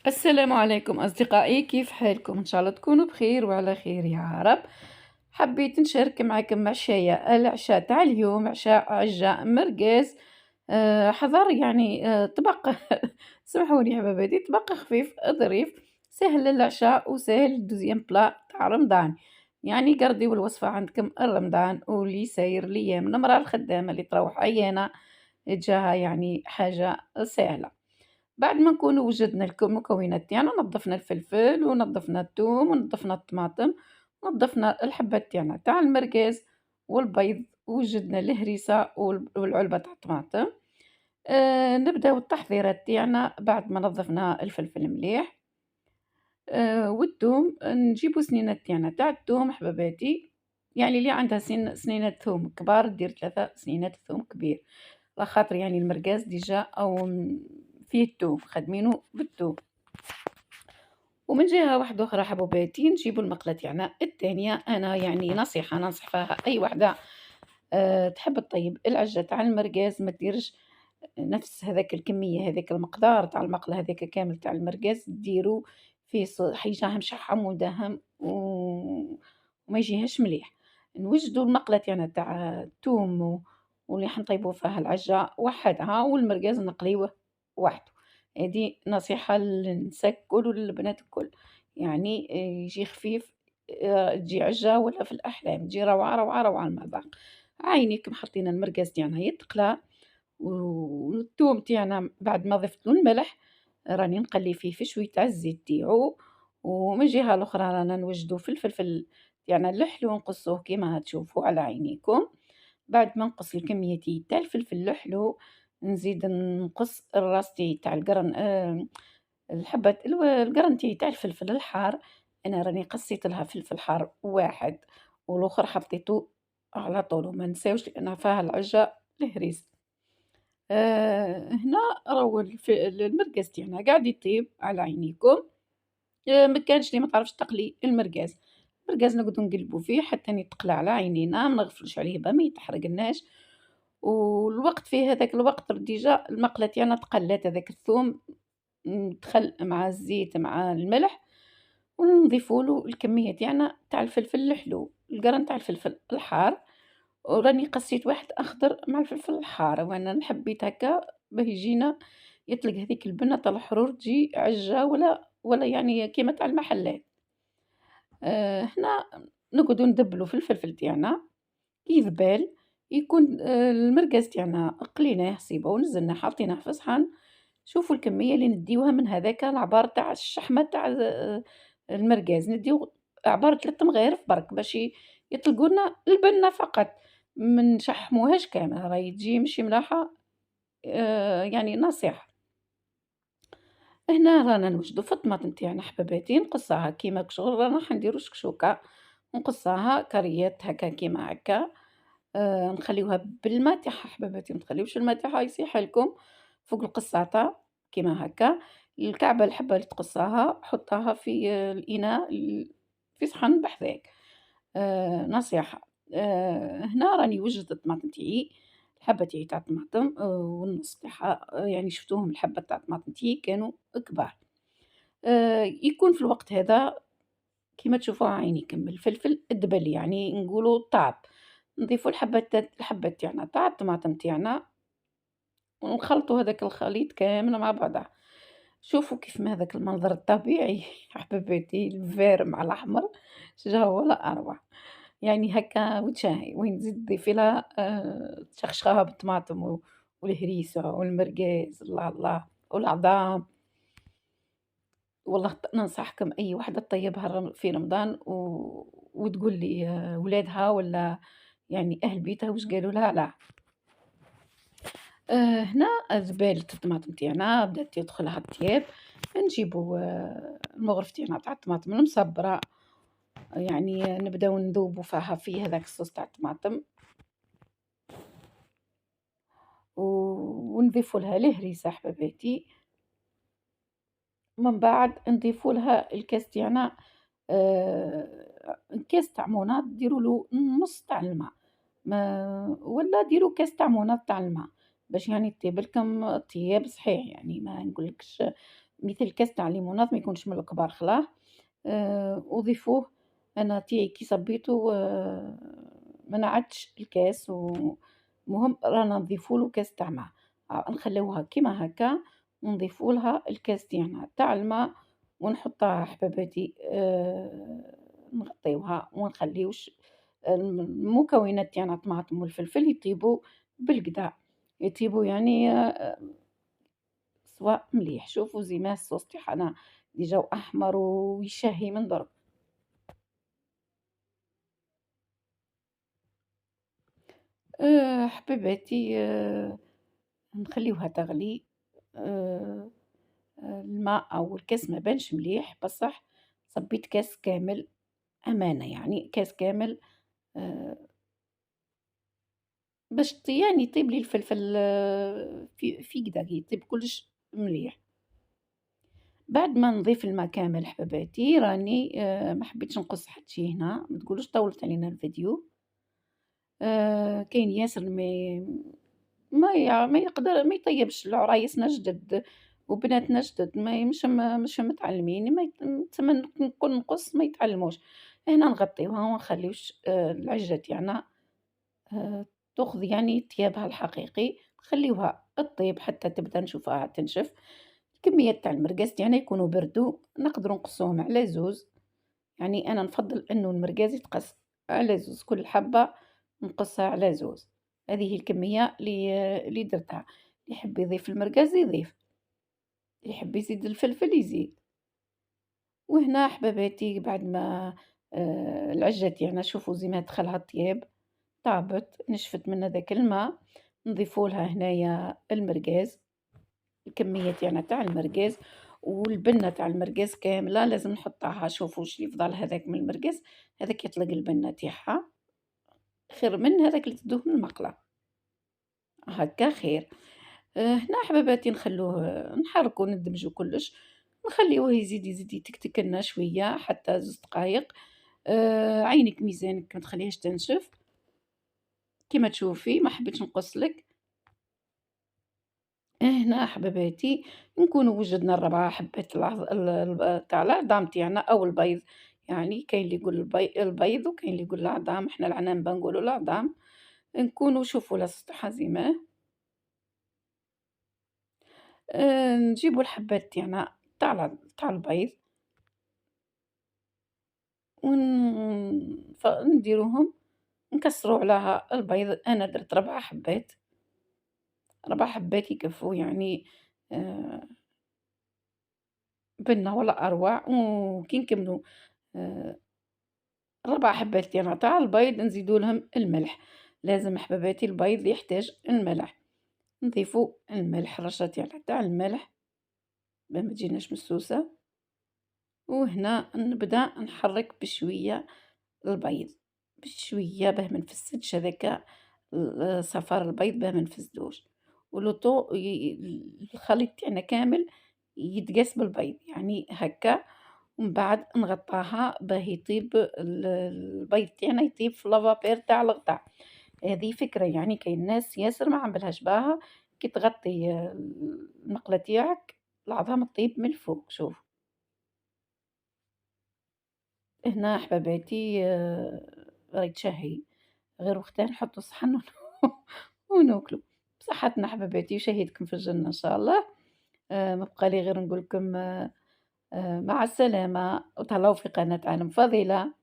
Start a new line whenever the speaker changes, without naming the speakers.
السلام عليكم أصدقائي، كيف حالكم؟ إن شاء الله تكونوا بخير وعلى خير يا رب. حبيت نشارك معكم عشايا العشاء تاع اليوم، عشاء عجة مرقاز. حضر يعني طبق سامحوني يا حبايبي، طبق خفيف ظريف، سهل للعشاء وسهل دوزيام بلا تاع رمضان. يعني قرديو الوصفة عندكم رمضان واللي ساير الأيام، المرأة الخدامة اللي تروح عيانة تجاها يعني حاجة سهلة. بعد ما نكونوا وجدنا المكونات تاعنا، نظفنا الفلفل ونظفنا الثوم ونظفنا الطماطم ونظفنا الحبات تاعنا تاع المرقاز والبيض، وجدنا الهريسة والعلبة تاع الطماطم. نبداو التحضيرات تاعنا بعد ما نظفنا الفلفل مليح. والثوم نجيبو سنينات تاعنا تاع الثوم حباباتي، يعني اللي عندها سنينات ثوم كبار دير 3 سنينات ثوم كبير، على خاطر يعني المرقاز ديجا أو فيه الثوم خادمينو بالثوم. ومن جهة واحدة أخرى حبوباتي نجيبو المقلة تاعنا التانية، أنا يعني نصيحة ننصح فيها أي وحدة تحب تطيب العجة تاع المرقاز، ما ديرش نفس هذاك الكمية، هذاك المقدار تاع المقلة هذاك كامل تاع المرقاز ديرو فيه حيجاه مشحم ودهن وما يجيهاش مليح. نوجدو المقلة تاعنا تاع الثوم واللي حنطيبو فيها العجة وحدها، والمرقاز نقليوه وحده. هذه نصيحة للنساء الكل وللبنات الكل، يعني يجي خفيف، تجي عجة ولا في الأحلام تجي روعة روعة روعة المذاق. عاينيك حطينا المرقاز تاعنا يتقلى والثوم تاعنا بعد ما ضفت له الملح راني نقلي فيه في شوية تاع الزيت تاعو. ومن الجهة الأخرى رانا نوجدو في الفلفل تاعنا الحلو نقصوه كيما تشوفوا على عينيكم. بعد ما نقص الكمية تاع الفلفل الحلو نزيد نقص الراس تاع القرن، الحبة القرن تاع الفلفل الحار. أنا راني قصيت لها فلفل حار واحد والآخر حطيته على طول، وما نساوش لأن فيها العجة الهريسة. هنا راهو المرقاز تاعنا قاعد يطيب على عينيكم. ما كانش اللي ما تعرفش تقلي المرقاز، المرقاز نقعدو نقلبو فيه حتى يتقلى على عينينا، ما نغفلوش عليه باه ما يتحرقلناش. والوقت في هذاك الوقت ديجا المقلة تاعنا تقلات، هذاك الثوم دخل مع الزيت مع الملح، ونضيفوا له الكمية تاعنا تاع الفلفل الحلو، القرن تاع الفلفل الحار. وراني قصيت واحد أخضر مع الفلفل الحار، وأنا حبيت هكا باه يجينا يطلق هذيك البنة تاع الحرور تجي عجة ولا يعني كيما تاع المحلات. هنا نقعدو ندبلو في الفلفل تاعنا كي ذبال، يكون المرقاز تاعنا قليناه صيبة ونزلناه حطيناه في صحن. شوفوا الكمية اللي نديوها من هذاك العبار تاع الشحمة تاع المرقاز، نديو عبار 3 مغارف برك باش يطلقوا لنا البنة فقط، ما نشحموهاش كامل راهي تجي ماشي ملاحة. يعني نصيحة. هنا رانا نوجدو في الطماطم تاعنا حباباتي نقصّاها كيما شغل رانا حنديرو شكشوكة، نقصّاها كريات هكا كيما هكا. نخليوها بالما تاعها حباباتي، ما تخليوش الماء تاعها يسيح لكم فوق القصّاطة كيما هكا. الكعبة الحبة اللي تقصّاها حطّها في الإناء في صحن بحذاك. نصيحة. هنا راني وجدت الطماطم تاعي، الحبة تاعي تاع الطماطم والنص تاعها، يعني شفتوهم الحبة تاع الطماطم تاعي كانوا كبار. يكون في الوقت هذا كيما تشوفوا عينيكم الفلفل دبل يعني نقولوا طاب، نضيفوا الحبات تاعنا تاع الطماطم تاعنا ونخلطوا هذاك الخليط كامل مع بعضه. شوفوا كيف ما هذاك المنظر الطبيعي حبيبتي الفارم مع الأحمر شجا هو لا أروع. يعني هكا وتشاهي وين تزيد تضيفي لها تشخشخاها بالطماطم والهريسة والمرقاز الله الله والعظام. والله ننصحكم أي وحدة تطيبها في رمضان وتقول لي ولادها ولا يعني أهل بيتها واش قالوا لها لا. هنا زبالة الطماطم تاعنا بدات يدخلها الطياب، نجيبو المغرف تاعنا تاع الطماطم المصبرة، يعني نبداو نذوبو فيها في هذاك الصوص تاع الطماطم و ونضيفوا لها الهريسة حباباتي. من بعد نضيفوا لها الكاس تاعنا، كاس تاع مناض ديروا له نص تاع الماء، ما ولا ديروا كاس تاع مناض تاع الماء باش يعني طيب لكم طياب صحيح، يعني ما نقولكش مثل كاس تاع ليموناد ما يكونش من الكبار خلاه، وضيفوه. أنا تاعي كي صبيتو ما نعدش الكاس، المهم رانا نضيفوا له كاس تاع ما، نخليوها كيما هكا ونضيفوا لها الكاس تاعنا تاع الماء، ونحطها حباباتي نغطيوها ونخليوش المكونات تاعنا الطماطم والفلفل يطيبوا بالقدا، يطيبوا يعني سوا مليح. شوفوا زيما الصوص تاعنا ديجا أحمر ويشهي من درك. حبيباتي نخليوها تغلي. آآ الماء أو الكاس ما بانش مليح بصح صبيت كاس كامل، أمانة يعني كاس كامل، آآ باش يعني يطيب لي الفلفل في قدا يطيب كلش مليح. بعد ما نضيف الماء كامل حباباتي راني ما حبيتش نقص حتى شي هنا، ما تقولوش طوّلت علينا الفيديو. كاين ياسر ما يقدر ما يطيبش لعرايسنا جدد وبناتنا جدد ما ي مش متعلمين ما تسمى نكون نقص ما يتعلموش. هنا نغطيوها وما نخليوش العجة تاعنا تاخذ يعني طيابها الحقيقي، نخليوها تطيب حتى تبدا نشوفها تنشف. الكميات تاع المرقاس تاعنا يكونوا بردوا، نقدروا نقصوهم على زوز، يعني أنا نفضّل إنه المرقاز يتقص على زوز، كل حبّة نقصها على زوز، هذه هي الكمية اللي درتها، اللي يحب يضيف المرقاز يضيف، اللي يحب يزيد الفلفل يزيد. وهنا حباباتي بعد ما العجة تاعنا شوفوا زي ما دخلها الطياب، طابت نشفت من هذاك الما، نضيفوا لها هنايا المرقاز، الكمية تاعنا تاع المرقاز، والبنة تاع المرقاز كاملة لازم نحطها. شوفوا واش يفضل هذاك من المرقاز، هذاك يطلق البنة تاعها خير من هذاك اللي تدوه من المقلة، هكا خير. هنا حباباتي نخلّوه نحركو ندمجو كلش، نخليوه يزيد يتكتك لنا شوية حتى 2 دقايق. عينِك ميزانِك ما تخليهاش تنشف، كيما تشوفي ما حبيتش نقص لك. هنا حباباتي نكونوا وجدنا ال4 حبات العظ ال ال تاع العظام تاعنا أو البيض، يعني كاين اللي يقول البيض وكاين اللي يقول العظام، إحنا العنانبة نقولوا العظام. نكونوا شوفوا لاصق حازماه، نجيبوا الحبات تاعنا تاع البيض نديروهم نكسروا عليها البيض، أنا درت 4 حبات، 4 حبات يكفوا يعني آآ بنة ولا أروع. وكي نكملوا آآ 4 حبات تاعنا تاع البيض نزيدوا لهم الملح، لازم حباباتي البيض يحتاج الملح، نضيفوا الملح رشة تاع الملح باه ما تجيناش مسوسة. وهنا نبدأ نحرك بشوية البيض، بشوية باه ما نفسدش هذاك صفار البيض باه ما نفسدوش، ولوطو الخليط تاعنا كامل يتقاس بالبيض يعني هكا. ومن بعد نغطاها باه يطيب البيض تاعنا يطيب في لافابير تاع الغطا. هذه فكرة يعني كاين ناس ياسر ما عملهاش باها، كي تغطي المقلة تاعك العظام تطيب من الفوق. شوف هنا حباباتي راهي تشهي، غير وقتها نحطو الصحن وناكلو. بصحتنا حباباتي وشهيتكم في الجنة إن شاء الله. ما بقى لي غير نقول لكم مع السلامة وتهلاو في قناة عالم فضيلة.